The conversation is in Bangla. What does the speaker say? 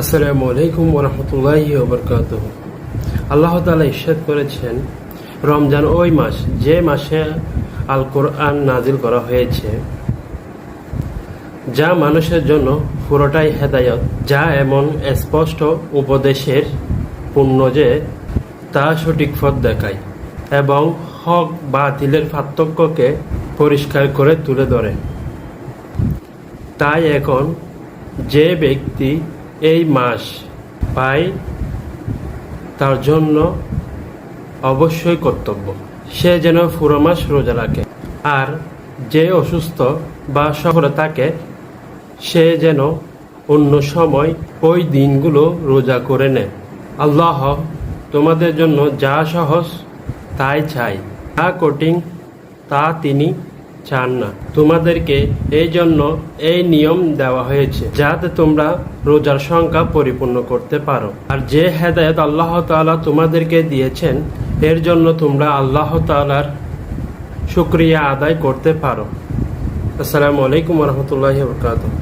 আসসালামু আলাইকুম ওয়া রাহমাতুল্লাহি ওয়া বারাকাতুহু। আল্লাহ তাআলা ইরশাদ করেছেন, রমজান ওই মাস যে মাসে আল কোরআন নাজিল করা হয়েছে, যা মানুষের জন্য পুরোটাই হেদায়েত, যা এমন স্পষ্ট উপদেশের পূর্ণ যে তা সঠিক পথ দেখায় এবং হক বাতিলের পার্থক্যকে পরিষ্কার করে তুলে ধরে। তাই এখন যে ব্যক্তি এই মাস পায় তার জন্য অবশ্যই কর্তব্য সে যেন পুরো মাস রোজা রাখে, আর যে অসুস্থ বা শহরে থাকে সে যেন অন্য সময় ওই দিনগুলো রোজা করে নেয়। আল্লাহ তোমাদের জন্য যা সহজ তাই চাই, যা কঠিন তা তিনি চান না। তোমাদেরকে এই জন্য এই নিয়ম দেওয়া হয়েছে যাতে তোমরা রোজার সংখ্যা পরিপূর্ণ করতে পারো। আর যে হেদায়েত আল্লাহ তাআলা তোমাদেরকে দিয়েছেন এর জন্য তোমরা আল্লাহ তাআলার শুকরিয়া আদায় করতে পারো। আসসালামু আলাইকুম ওয়া রাহমাতুল্লাহি ওয়া বারাকাতুহু।